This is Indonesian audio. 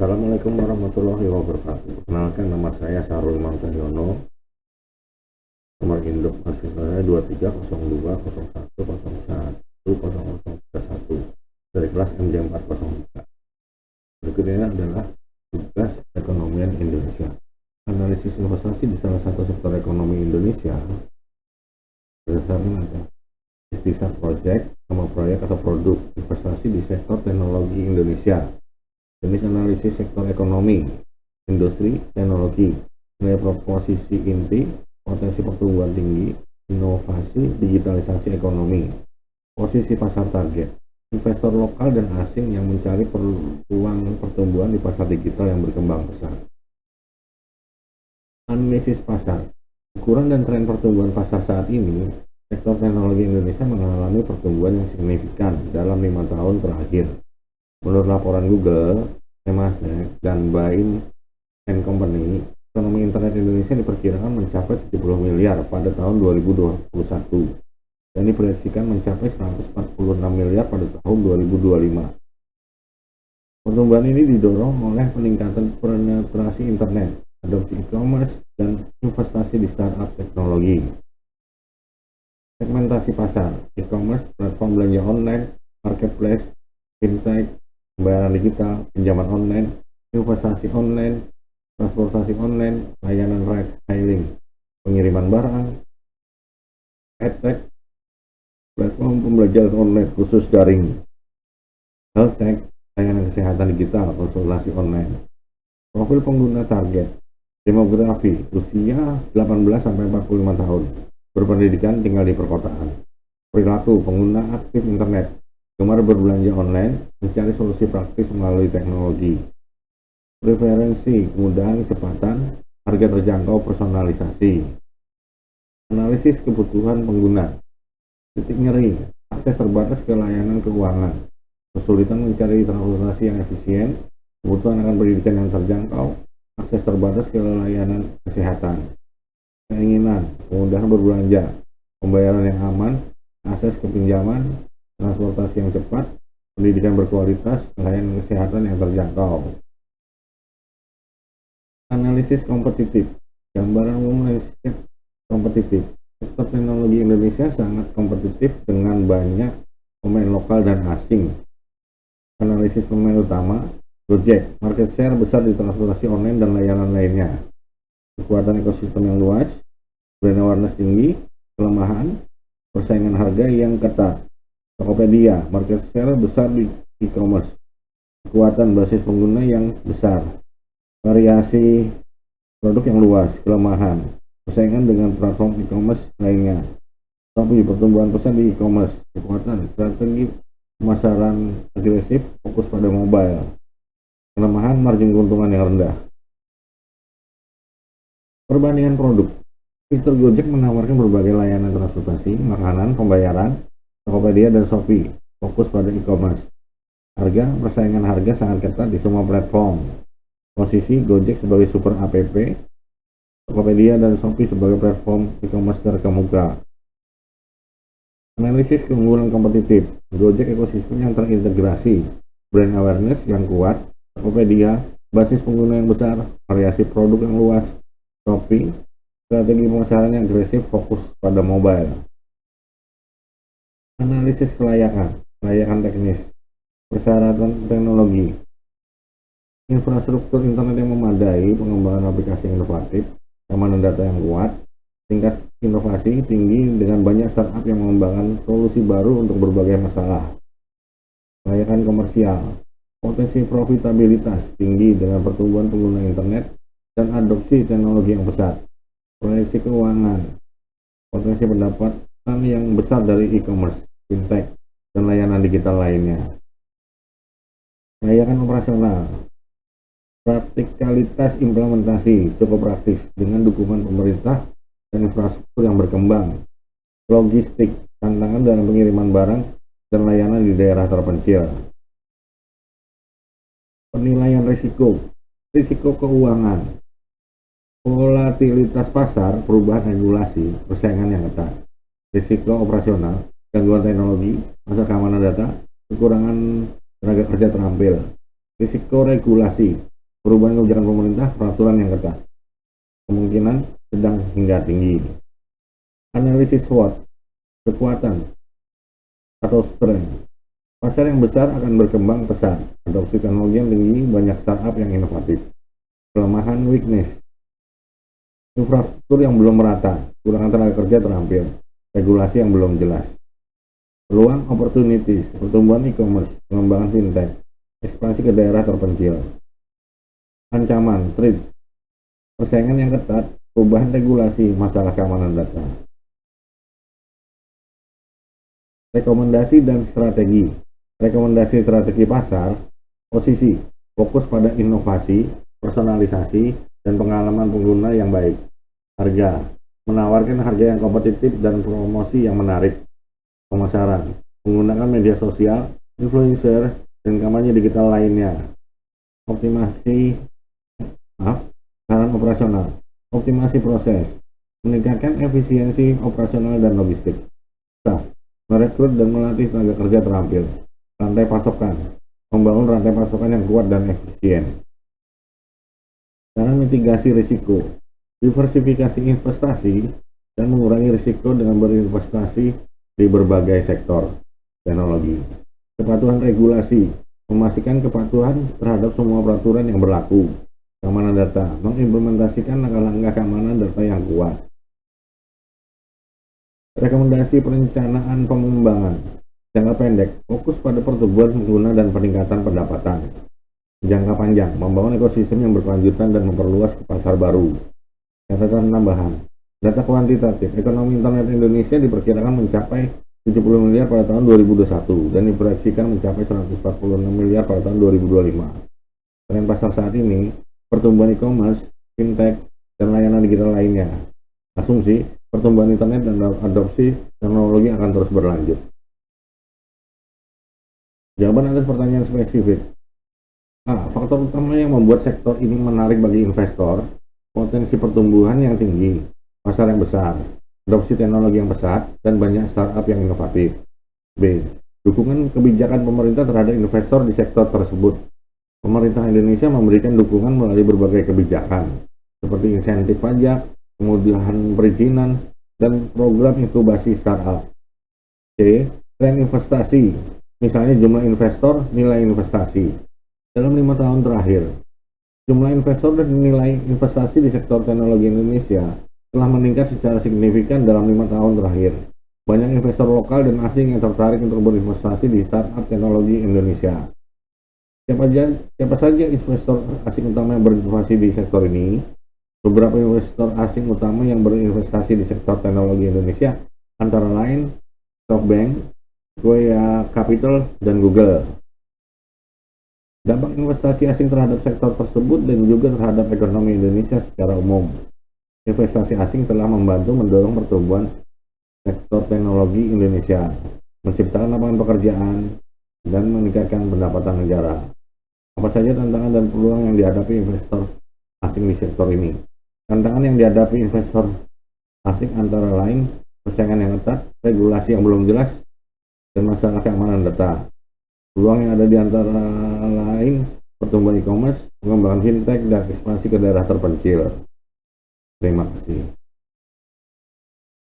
Assalamualaikum warahmatullahi wabarakatuh. Perkenalkan, nama saya Sarul Mantahyono. Nomor induk mahasiswa saya 230201010031 dari kelas MJ403. Berikut ini adalah tugas perekonomian Indonesia. Analisis investasi di salah satu sektor ekonomi Indonesia berdasarkan ada istilah proyek, nama proyek atau produk investasi di sektor teknologi Indonesia. Jenis analisis sektor ekonomi, industri, teknologi, nilai proposisi inti, potensi pertumbuhan tinggi, inovasi, digitalisasi ekonomi. Posisi pasar target, investor lokal dan asing yang mencari peluang pertumbuhan di pasar digital yang berkembang pesat. Analisis pasar, ukuran dan tren pertumbuhan pasar saat ini. Sektor teknologi Indonesia mengalami pertumbuhan yang signifikan dalam 5 tahun terakhir. Menurut laporan Google, Temasek, dan Bain & Company, ekonomi internet Indonesia diperkirakan mencapai 70 miliar pada tahun 2021 dan diproyeksikan mencapai 146 miliar pada tahun 2025. Pertumbuhan ini didorong oleh peningkatan penetrasi internet, adopsi e-commerce, dan investasi di startup teknologi. Segmentasi pasar, e-commerce, platform belanja online, marketplace, fintech, pembayaran digital, pinjaman online, investasi online, transportasi online, layanan ride hailing, pengiriman barang, edtech, platform pembelajaran online khusus daring, health tech, layanan kesehatan digital, konsultasi online. Profil pengguna target, demografi, usia 18-45 tahun, berpendidikan, tinggal di perkotaan. Perilaku pengguna aktif internet, gemar berbelanja online, mencari solusi praktis melalui teknologi. Preferensi, kemudahan, kecepatan, harga terjangkau, personalisasi. Analisis kebutuhan pengguna, titik nyeri, akses terbatas ke layanan keuangan, kesulitan mencari transportasi yang efisien, kebutuhan akan pendidikan yang terjangkau, akses terbatas ke layanan kesehatan. Keinginan, kemudahan berbelanja, pembayaran yang aman, akses ke pinjaman, transportasi yang cepat, pendidikan berkualitas, layanan kesehatan yang terjangkau. Analisis kompetitif, gambaran umum landscape kompetitif. Sektor teknologi Indonesia sangat kompetitif dengan banyak pemain lokal dan asing. Analisis pemain utama, Gojek, market share besar di transportasi online dan layanan lainnya. Kekuatan ekosistem yang luas, brand awareness tinggi, kelemahan, persaingan harga yang ketat. Tokopedia, market share besar di e-commerce, kekuatan basis pengguna yang besar, variasi produk yang luas, kelemahan, persaingan dengan platform e-commerce lainnya. Shopee, pertumbuhan pesat di e-commerce, kekuatan, strategi pemasaran agresif, fokus pada mobile, kelemahan, margin keuntungan yang rendah. Perbandingan produk, fitur Gojek menawarkan berbagai layanan transportasi, makanan, pembayaran. Tokopedia dan Shopee fokus pada e-commerce. Harga, persaingan harga sangat ketat di semua platform. Posisi Gojek sebagai super app, Tokopedia dan Shopee sebagai platform e-commerce terkemuka. Analisis keunggulan kompetitif, Gojek ekosistem yang terintegrasi, brand awareness yang kuat, Tokopedia basis pengguna yang besar, variasi produk yang luas, Shopee strategi pemasaran yang agresif, fokus pada mobile. Analisis kelayakan teknis, persyaratan teknologi, infrastruktur internet yang memadai, pengembangan aplikasi yang inovatif, keamanan data yang kuat, tingkat inovasi tinggi dengan banyak startup yang mengembangkan solusi baru untuk berbagai masalah. Kelayakan komersial, potensi profitabilitas tinggi dengan pertumbuhan pengguna internet dan adopsi teknologi yang pesat. Proyeksi keuangan, potensi pendapatan yang besar dari e-commerce, fintech, dan layanan digital lainnya. Kelayakan operasional, praktikalitas implementasi cukup praktis dengan dukungan pemerintah dan infrastruktur yang berkembang. Logistik, tantangan dalam pengiriman barang dan layanan di daerah terpencil. Penilaian risiko keuangan, volatilitas pasar, perubahan regulasi, persaingan yang ketat, risiko operasional, gangguan teknologi, masalah keamanan data, kekurangan tenaga kerja terampil, Risiko regulasi, perubahan kebijakan pemerintah, peraturan yang ketat, kemungkinan sedang hingga tinggi. Analisis SWOT, kekuatan atau strength. Pasar yang besar akan berkembang pesat, adopsi teknologi yang tinggi, banyak startup yang inovatif. Kelemahan weakness, infrastruktur yang belum merata, kurang tenaga kerja terampil, regulasi yang belum jelas. Peluang opportunities, pertumbuhan e-commerce, pengembangan fintech, ekspansi ke daerah terpencil. Ancaman, threats, persaingan yang ketat, perubahan regulasi, masalah keamanan data. Rekomendasi dan strategi. Rekomendasi strategi pasar, posisi, fokus pada inovasi, personalisasi, dan pengalaman pengguna yang baik. Harga, menawarkan harga yang kompetitif dan promosi yang menarik. Pemasaran, menggunakan media sosial, influencer, dan kampanye digital lainnya. Optimasi, saran operasional, optimasi proses, meningkatkan efisiensi operasional dan logistik. Merekrut dan melatih tenaga kerja terampil. Rantai pasokan, membangun rantai pasokan yang kuat dan efisien. Cara mitigasi risiko, diversifikasi investasi, dan mengurangi risiko dengan berinvestasi di berbagai sektor teknologi. Kepatuhan regulasi, memastikan kepatuhan terhadap semua peraturan yang berlaku. Keamanan data, mengimplementasikan langkah-langkah keamanan data yang kuat. Rekomendasi perencanaan pengembangan jangka pendek, fokus pada pertumbuhan pengguna dan peningkatan pendapatan. Jangka panjang, membangun ekosistem yang berkelanjutan dan memperluas ke pasar baru. Catatan tambahan, data kuantitatif, ekonomi internet Indonesia diperkirakan mencapai 70 miliar pada tahun 2021 dan diproyeksikan mencapai 146 miliar pada tahun 2025. Tren pasar saat ini, pertumbuhan e-commerce, fintech, dan layanan digital lainnya. Asumsi, pertumbuhan internet dan adopsi teknologi akan terus berlanjut. Jawaban atas pertanyaan spesifik. Faktor utama yang membuat sektor ini menarik bagi investor, potensi pertumbuhan yang tinggi, pasar yang besar, adopsi teknologi yang pesat, dan banyak startup yang inovatif. B. Dukungan kebijakan pemerintah terhadap investor di sektor tersebut. Pemerintah Indonesia memberikan dukungan melalui berbagai kebijakan, seperti insentif pajak, kemudahan perizinan, dan program inkubasi startup. C. Tren investasi, misalnya jumlah investor, nilai investasi. Dalam 5 tahun terakhir, jumlah investor dan nilai investasi di sektor teknologi Indonesia telah meningkat secara signifikan dalam 5 tahun terakhir. Banyak investor lokal dan asing yang tertarik untuk berinvestasi di startup teknologi Indonesia. Siapa saja investor asing utama yang berinvestasi di sektor ini? Beberapa investor asing utama yang berinvestasi di sektor teknologi Indonesia antara lain SoftBank, Sequoia Capital, dan Google. Dampak investasi asing terhadap sektor tersebut dan juga terhadap ekonomi Indonesia secara umum. Investasi asing telah membantu mendorong pertumbuhan sektor teknologi Indonesia, menciptakan lapangan pekerjaan, dan meningkatkan pendapatan negara. Apa saja tantangan dan peluang yang dihadapi investor asing di sektor ini? Tantangan yang dihadapi investor asing antara lain persaingan yang ketat, regulasi yang belum jelas, dan masalah keamanan data. Peluang yang ada di antara lain pertumbuhan e-commerce, pengembangan fintech, dan ekspansi ke daerah terpencil. Terima kasih.